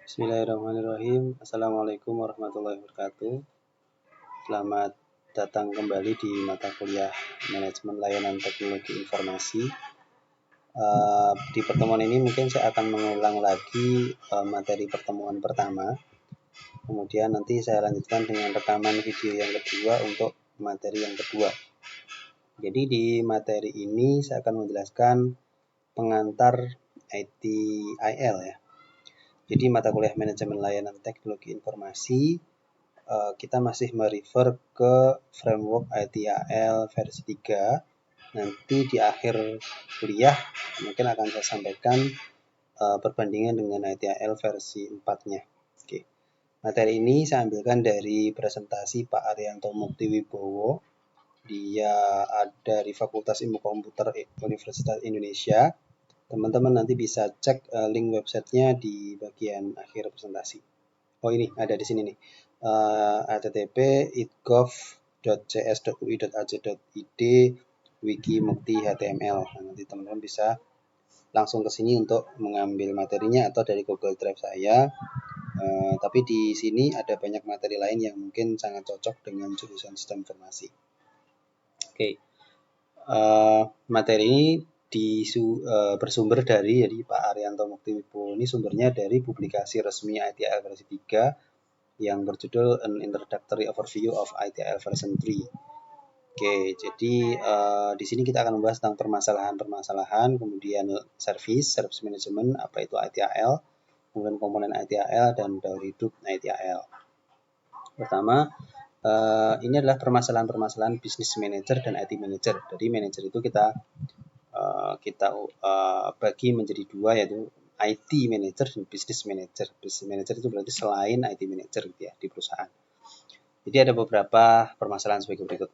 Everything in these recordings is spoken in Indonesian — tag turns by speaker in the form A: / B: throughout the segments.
A: Bismillahirrahmanirrahim. Assalamualaikum warahmatullahi wabarakatuh. Selamat datang kembali di mata kuliah Manajemen Layanan Teknologi Informasi. Di pertemuan ini mungkin saya akan mengulang lagi materi pertemuan pertama. Kemudian nanti saya lanjutkan dengan rekaman video yang kedua untuk materi yang kedua. Jadi di materi ini saya akan menjelaskan pengantar ITIL ya. Jadi mata kuliah Manajemen Layanan Teknologi Informasi kita masih merefer ke framework ITIL versi 3. Nanti di akhir kuliah mungkin akan saya sampaikan perbandingan dengan ITIL versi 4-nya. Oke. Materi ini saya ambilkan dari presentasi Pak Arianto Muktiwibowo. Dia dari Fakultas Ilmu Komputer Universitas Indonesia. Teman-teman nanti bisa cek link websitenya di bagian akhir presentasi. Oh ini ada di sini nih. http://itgov.cs.ui.ac.id wiki mukti html. Nah, nanti teman-teman bisa langsung ke sini untuk mengambil materinya atau dari Google Drive saya. Tapi di sini ada banyak materi lain yang mungkin sangat cocok dengan jurusan sistem informasi. Oke. Materi ini bersumber dari Pak Arianto Muktiwibowo. Ini sumbernya dari publikasi resmi ITIL versi 3 yang berjudul An Introductory Overview of ITIL version 3. Oke, jadi di sini kita akan membahas tentang permasalahan-permasalahan, kemudian service management, apa itu ITIL, kemudian komponen ITIL dan daur hidup ITIL. Pertama, ini adalah permasalahan-permasalahan business manager dan IT manager. Jadi manager itu kita bagi menjadi dua, yaitu IT manager dan business manager. Business manager itu berarti selain IT manager gitu ya di perusahaan. Jadi ada beberapa permasalahan sebagai berikut.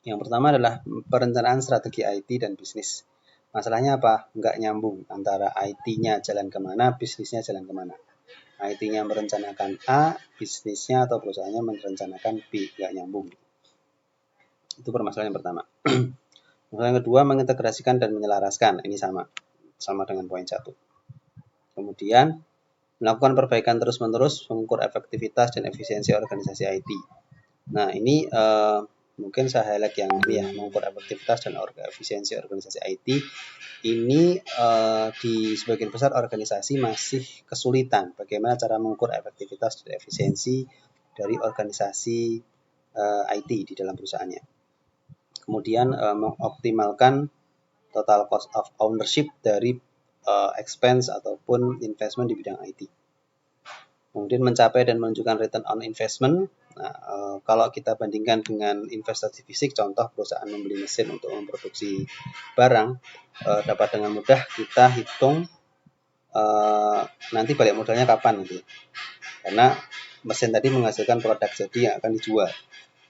A: Yang pertama adalah perencanaan strategi IT dan bisnis. Masalahnya apa? Nggak nyambung antara IT-nya jalan kemana, bisnisnya jalan kemana. IT-nya merencanakan A, bisnisnya atau perusahaannya merencanakan B, nggak nyambung. Itu permasalahan yang pertama. Masalah yang kedua, mengintegrasikan dan menyelaraskan. Ini sama dengan poin 1. Kemudian, melakukan perbaikan terus-menerus, mengukur efektivitas dan efisiensi organisasi IT. Nah, ini mungkin saya highlight yang ini ya, mengukur efektivitas dan efisiensi organisasi IT. Ini di sebagian besar organisasi masih kesulitan bagaimana cara mengukur efektivitas dan efisiensi dari organisasi IT di dalam perusahaannya. Kemudian mengoptimalkan total cost of ownership dari expense ataupun investment di bidang IT. Kemudian mencapai dan menunjukkan return on investment. Nah, kalau kita bandingkan dengan investasi fisik, contoh perusahaan membeli mesin untuk memproduksi barang, dapat dengan mudah kita hitung nanti balik modalnya kapan nanti. Karena mesin tadi menghasilkan produk jadi yang akan dijual.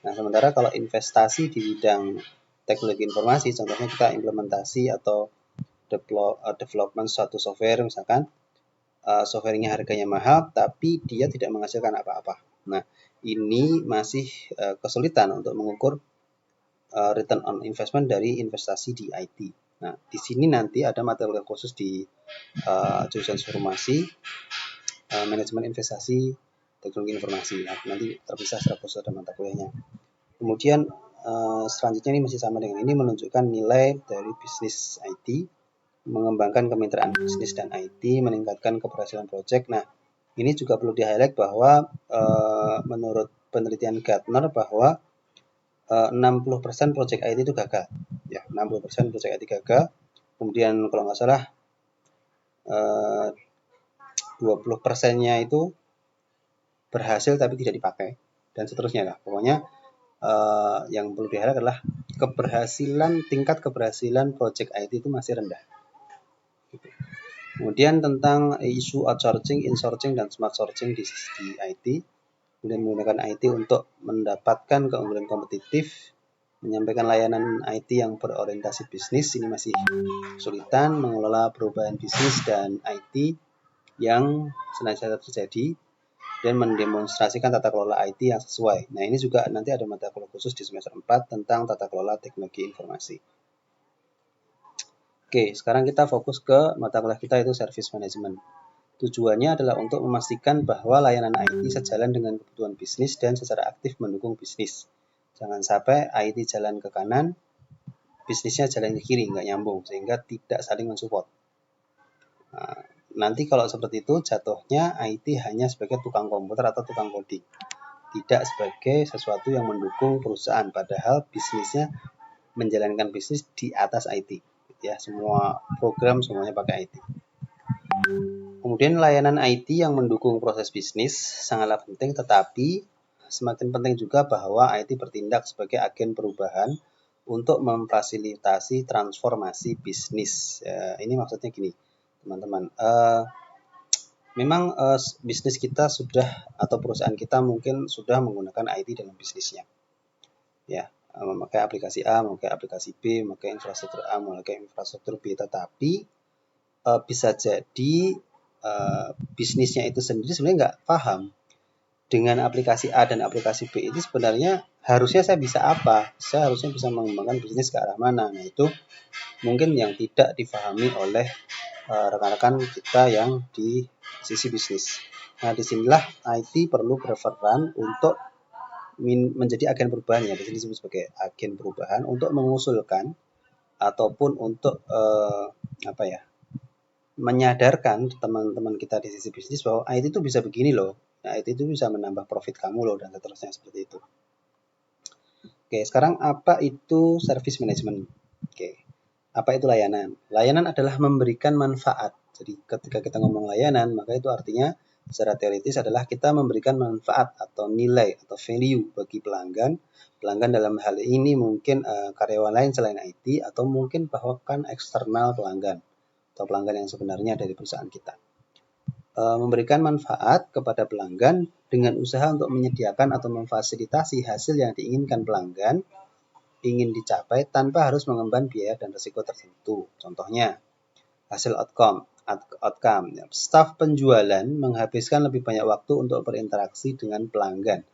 A: Nah, sementara kalau investasi di bidang teknologi informasi, contohnya kita implementasi atau development suatu software, misalkan softwarenya harganya mahal, tapi dia tidak menghasilkan apa-apa. Nah, ini masih kesulitan untuk mengukur return on investment dari investasi di IT. Nah, di sini nanti ada materi khusus di jurusan informasi, manajemen investasi, teknologi informasi. Nah, nanti terpisah secara khusus ada mata kuliahnya. Kemudian selanjutnya ini masih sama dengan ini, menunjukkan nilai dari bisnis IT, mengembangkan kemitraan bisnis dan IT, meningkatkan keberhasilan proyek. Nah, ini juga perlu di-highlight bahwa menurut penelitian Gartner bahwa 60% proyek IT itu gagal. Ya, 60% proyek IT gagal. Kemudian kalau nggak salah 20%-nya itu berhasil tapi tidak dipakai dan seterusnya lah. Pokoknya yang perlu di-highlight adalah tingkat keberhasilan proyek IT itu masih rendah. Kemudian tentang isu outsourcing, insourcing, dan smart sourcing di IT. Kemudian menggunakan IT untuk mendapatkan keunggulan kompetitif, menyampaikan layanan IT yang berorientasi bisnis, ini masih kesulitan, mengelola perubahan bisnis dan IT yang senantiasa terjadi, dan mendemonstrasikan tata kelola IT yang sesuai. Nah, ini juga nanti ada mata kuliah khusus di semester 4 tentang tata kelola teknologi informasi. Oke, sekarang kita fokus ke mata kuliah kita, itu service management. Tujuannya adalah untuk memastikan bahwa layanan IT sejalan dengan kebutuhan bisnis dan secara aktif mendukung bisnis. Jangan sampai IT jalan ke kanan, bisnisnya jalan ke kiri, nggak nyambung, sehingga tidak saling mensupport. Nah, nanti kalau seperti itu, jatuhnya IT hanya sebagai tukang komputer atau tukang coding, tidak sebagai sesuatu yang mendukung perusahaan, padahal bisnisnya menjalankan bisnis di atas IT. Ya, semua program semuanya pakai IT. Kemudian layanan IT yang mendukung proses bisnis sangatlah penting, tetapi semakin penting juga bahwa IT bertindak sebagai agen perubahan untuk memfasilitasi transformasi bisnis. Ini maksudnya gini, teman-teman. Memang bisnis kita sudah atau perusahaan kita mungkin sudah menggunakan IT dalam bisnisnya. Ya, memakai aplikasi A, memakai aplikasi B, memakai infrastruktur A, memakai infrastruktur B, tetapi bisa jadi bisnisnya itu sendiri sebenarnya nggak paham dengan aplikasi A dan aplikasi B ini sebenarnya harusnya saya bisa apa, saya harusnya bisa mengembangkan bisnis ke arah mana. Nah, itu mungkin yang tidak difahami oleh rekan-rekan kita yang di sisi bisnis. Nah, disinilah IT perlu berperan untuk menjadi agen perubahan, ya. Di sini disebut sebagai agen perubahan untuk mengusulkan ataupun untuk menyadarkan teman-teman kita di sisi bisnis bahwa IT itu bisa begini loh. Nah, IT itu bisa menambah profit kamu loh, dan seterusnya seperti itu. Oke, sekarang apa itu service management? Oke, apa itu layanan? Layanan adalah memberikan manfaat. Jadi ketika kita ngomong layanan, maka itu artinya secara teoritis adalah kita memberikan manfaat atau nilai atau value bagi pelanggan. Pelanggan dalam hal ini mungkin karyawan lain selain IT, atau mungkin bahkan eksternal pelanggan atau pelanggan yang sebenarnya dari perusahaan kita. Memberikan manfaat kepada pelanggan dengan usaha untuk menyediakan atau memfasilitasi hasil yang diinginkan pelanggan ingin dicapai tanpa harus mengemban biaya dan risiko tertentu. Contohnya, hasil outcome. Staf penjualan menghabiskan lebih banyak waktu untuk berinteraksi dengan pelanggan.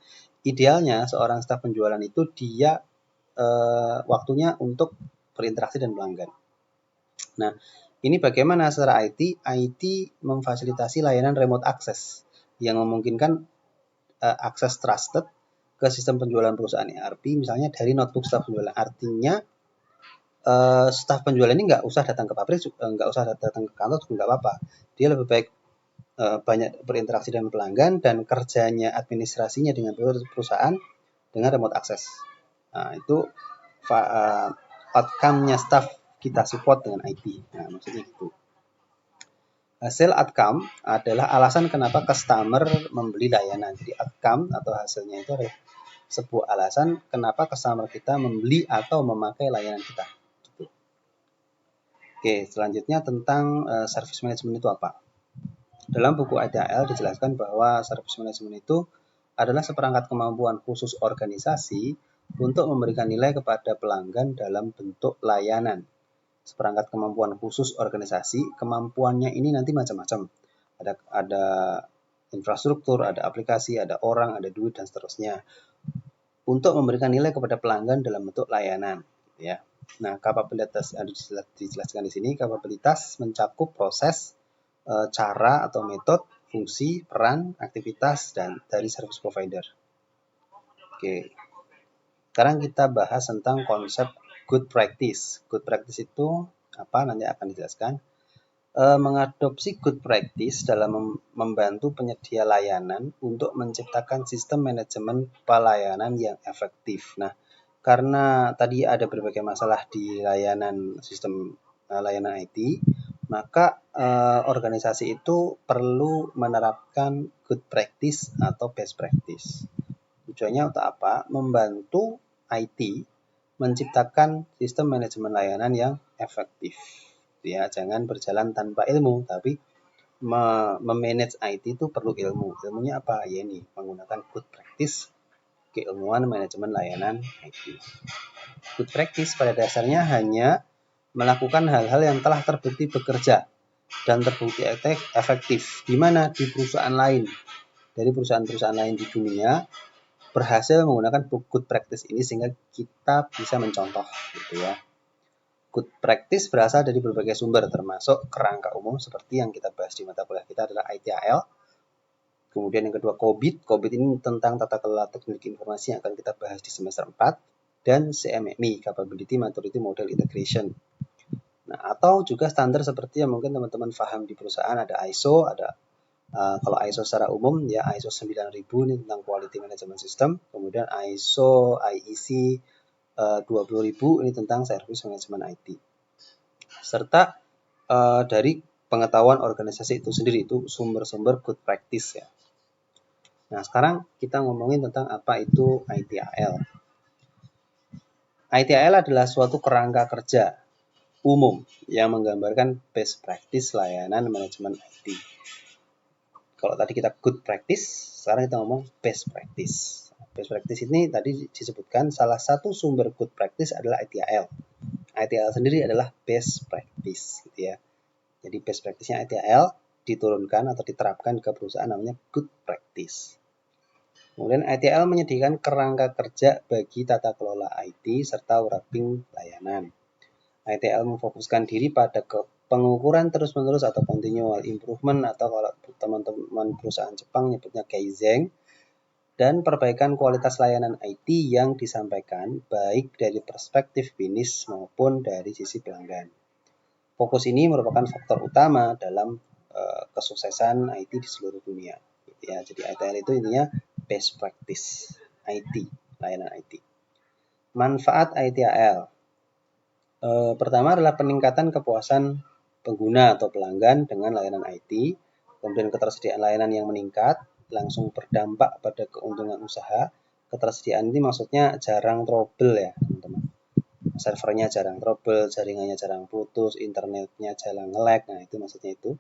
A: Idealnya seorang staf penjualan itu dia waktunya untuk berinteraksi dengan pelanggan. Nah, ini bagaimana secara IT? IT memfasilitasi layanan remote access yang memungkinkan akses trusted ke sistem penjualan perusahaan ERP, misalnya dari notebook staf penjualan. Artinya staf penjualan ini nggak usah datang ke pabrik, nggak usah datang ke kantor, juga nggak apa-apa. Dia lebih baik banyak berinteraksi dengan pelanggan dan kerjanya administrasinya dengan perusahaan dengan remote access. Nah, itu outcome-nya staf kita support dengan IT. Nah, maksudnya gitu. Hasil outcome adalah alasan kenapa customer membeli layanan. Jadi outcome atau hasilnya itu adalah sebuah alasan kenapa customer kita membeli atau memakai layanan kita. Gitu. Oke, selanjutnya tentang service management itu apa? Dalam buku ADL dijelaskan bahwa service management itu adalah seperangkat kemampuan khusus organisasi untuk memberikan nilai kepada pelanggan dalam bentuk layanan. Seperangkat kemampuan khusus organisasi, kemampuannya ini nanti macam-macam. Ada infrastruktur, ada aplikasi, ada orang, ada duit, dan seterusnya. Untuk memberikan nilai kepada pelanggan dalam bentuk layanan, ya. Nah, kapabilitas yang dijelaskan di sini, kapabilitas mencakup proses, cara atau metode, fungsi, peran, aktivitas, dan dari service provider. Oke. Sekarang kita bahas tentang konsep good practice. Good practice itu apa? Nanti akan dijelaskan. Mengadopsi good practice dalam membantu penyedia layanan untuk menciptakan sistem manajemen pelayanan yang efektif. Nah, karena tadi ada berbagai masalah di layanan sistem layanan IT, maka organisasi itu perlu menerapkan good practice atau best practice. Tujuannya untuk apa? Membantu IT menciptakan sistem manajemen layanan yang efektif. Ya, jangan berjalan tanpa ilmu, tapi memanage IT itu perlu ilmu. Ilmunya apa? Ya ini, menggunakan good practice, keilmuan manajemen layanan IT. Good practice pada dasarnya hanya melakukan hal-hal yang telah terbukti bekerja dan terbukti efektif. Di mana? Di perusahaan lain. Dari perusahaan-perusahaan lain di dunia berhasil menggunakan good practice ini sehingga kita bisa mencontoh, gitu ya. Good practice berasal dari berbagai sumber, termasuk kerangka umum seperti yang kita bahas di mata kuliah kita adalah ITIL. Kemudian yang kedua COBIT. COBIT ini tentang tata kelola teknik informasi yang akan kita bahas di semester 4. Dan CMMI, Capability Maturity Model Integration. Nah, atau juga standar seperti yang mungkin teman-teman paham di perusahaan, ada ISO, ada kalau ISO secara umum ya ISO 9000 ini tentang Quality Management System, kemudian ISO IEC 20000 ini tentang Service Management IT. Serta dari pengetahuan organisasi itu sendiri, itu sumber-sumber good practice ya. Nah, sekarang kita ngomongin tentang apa itu ITIL. ITIL adalah suatu kerangka kerja umum yang menggambarkan best practice layanan manajemen IT. Kalau tadi kita good practice, sekarang kita ngomong best practice. Best practice ini tadi disebutkan salah satu sumber good practice adalah ITIL. ITIL sendiri adalah best practice gitu ya. Jadi best practice-nya ITIL diturunkan atau diterapkan ke perusahaan namanya good practice. Kemudian ITIL menyediakan kerangka kerja bagi tata kelola IT serta wrapping layanan. ITIL memfokuskan diri pada pengukuran terus-menerus atau continual improvement, atau kalau teman-teman perusahaan Jepang nyebutnya Kaizen, dan perbaikan kualitas layanan IT yang disampaikan baik dari perspektif bisnis maupun dari sisi pelanggan. Fokus ini merupakan faktor utama dalam kesuksesan IT di seluruh dunia. Ya, jadi ITIL itu intinya best practice IT, layanan IT. Manfaat ITIL. Pertama adalah peningkatan kepuasan pengguna atau pelanggan dengan layanan IT, kemudian ketersediaan layanan yang meningkat, langsung berdampak pada keuntungan usaha. Ketersediaan ini maksudnya jarang trouble ya teman-teman. Servernya jarang trouble, jaringannya jarang putus, internetnya jarang nge-lag, nah itu maksudnya itu.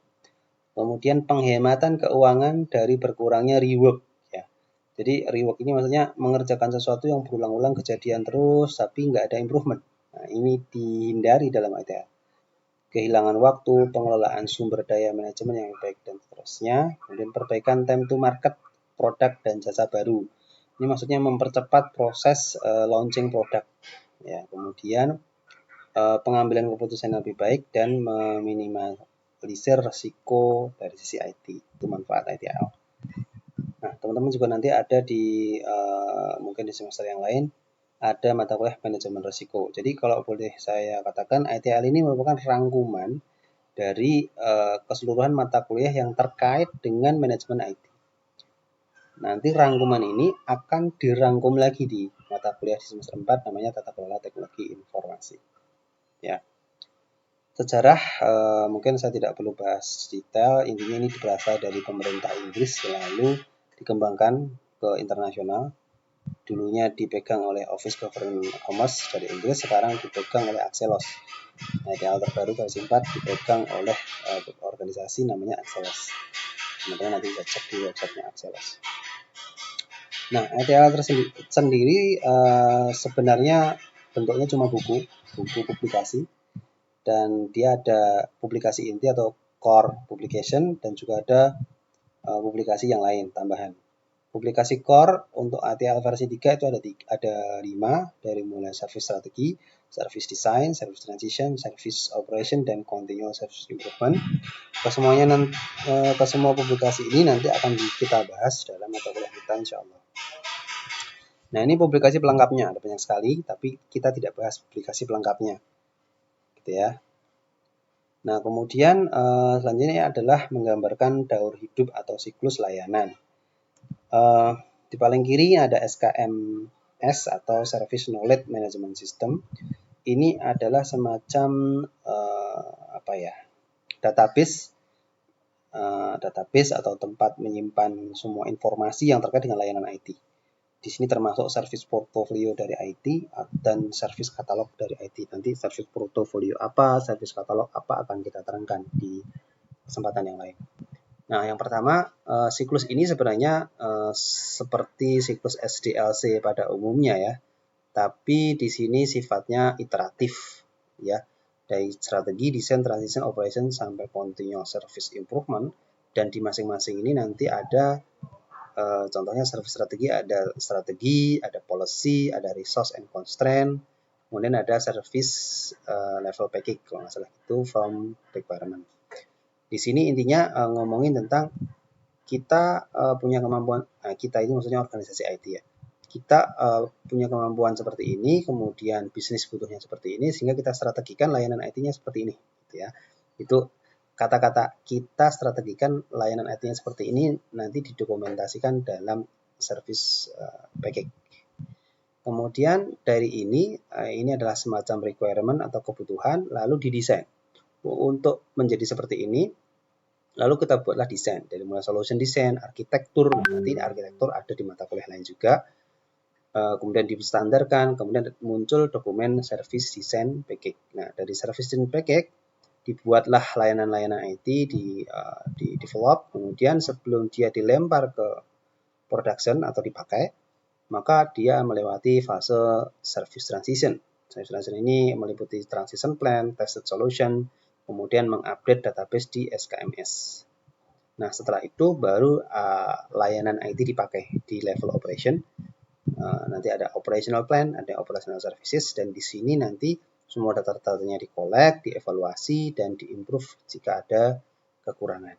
A: Kemudian penghematan keuangan dari berkurangnya rework ya. Jadi rework ini maksudnya mengerjakan sesuatu yang berulang-ulang kejadian terus tapi nggak ada improvement. Nah, ini dihindari dalam ITIL. Kehilangan waktu, pengelolaan sumber daya manajemen yang baik dan seterusnya. Kemudian perbaikan time to market produk dan jasa baru. Ini maksudnya mempercepat proses launching produk. Ya, kemudian pengambilan keputusan yang lebih baik dan meminimalisir risiko dari sisi IT. Itu manfaat ITIL. Nah, teman-teman juga nanti ada di mungkin di semester yang lain ada mata kuliah manajemen risiko. Jadi kalau boleh saya katakan ITIL ini merupakan rangkuman dari keseluruhan mata kuliah yang terkait dengan manajemen IT. Nanti rangkuman ini akan dirangkum lagi di mata kuliah di semester 4 namanya Tata Kelola Teknologi Informasi. Ya. Sejarah mungkin saya tidak perlu bahas detail, intinya ini berasal dari pemerintah Inggris lalu dikembangkan ke internasional. Dulunya dipegang oleh Office Government Commerce dari Inggris, sekarang dipegang oleh Axelos. Nah, ITIL terbaru versi 4 dipegang oleh organisasi namanya Axelos. Teman-teman nanti bisa cek di websitenya Axelos. Nah, ITIL sendiri sebenarnya bentuknya cuma buku publikasi, dan dia ada publikasi inti atau core publication dan juga ada publikasi yang lain tambahan. Publikasi core untuk ITIL versi 3 itu ada 5, dari mulai service strategi, service design, service transition, service operation, dan continuous service improvement. Kesemua publikasi ini nanti akan kita bahas dalam mata kuliah kita insya Allah. Nah, ini publikasi pelengkapnya, ada banyak sekali, tapi kita tidak bahas publikasi pelengkapnya. Gitu ya. Nah, kemudian selanjutnya adalah menggambarkan daur hidup atau siklus layanan. Di paling kiri ada SKMS atau Service Knowledge Management System. Ini adalah semacam database atau tempat menyimpan semua informasi yang terkait dengan layanan IT. Di sini termasuk service portfolio dari IT dan service katalog dari IT. Nanti service portfolio apa, service katalog apa akan kita terangkan di kesempatan yang lain. Nah, yang pertama, siklus ini sebenarnya seperti siklus SDLC pada umumnya ya, tapi di sini sifatnya iteratif ya, dari strategi, desain, transition, operation sampai continuous service improvement, dan di masing-masing ini nanti ada contohnya service strategi, ada policy, ada resource and constraint, Kemudian ada service level package kalau nggak salah itu from requirement. Di sini intinya ngomongin tentang kita punya kemampuan, kita itu maksudnya organisasi IT ya. Kita punya kemampuan seperti ini, kemudian bisnis butuhnya seperti ini, sehingga kita strategikan layanan IT-nya seperti ini, gitu ya. Itu kata-kata kita strategikan layanan IT-nya seperti ini nanti didokumentasikan dalam service package. Kemudian dari ini adalah semacam requirement atau kebutuhan, lalu didesain. Untuk menjadi seperti ini, lalu kita buatlah desain, dari mulai solution design, arsitektur, nanti arsitektur ada di mata kuliah lain juga, kemudian distandarkan, kemudian muncul dokumen service design package. Nah, dari service design package dibuatlah layanan-layanan IT di develop, kemudian sebelum dia dilempar ke production atau dipakai, maka dia melewati fase service transition. Service transition ini meliputi transition plan, tested solution, kemudian mengupdate database di SKMS. Nah, setelah itu baru layanan IT dipakai di level operation. Nanti ada operational plan, ada operational services, dan di sini nanti semua data-datanya di-collect, dievaluasi, dan di-improve jika ada kekurangan.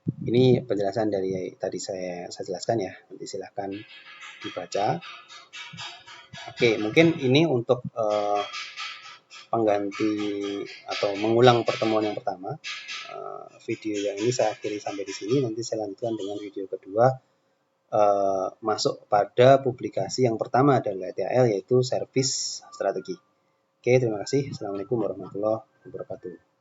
A: Ini penjelasan dari tadi saya jelaskan ya, nanti silahkan dibaca. Oke, mungkin ini untuk pengganti atau mengulang pertemuan yang pertama. Video yang ini saya akhiri sampai di sini, nanti saya lanjutkan dengan video kedua. Masuk pada publikasi yang pertama adalah THL, yaitu service strategi. Oke, terima kasih. Assalamualaikum warahmatullahi wabarakatuh.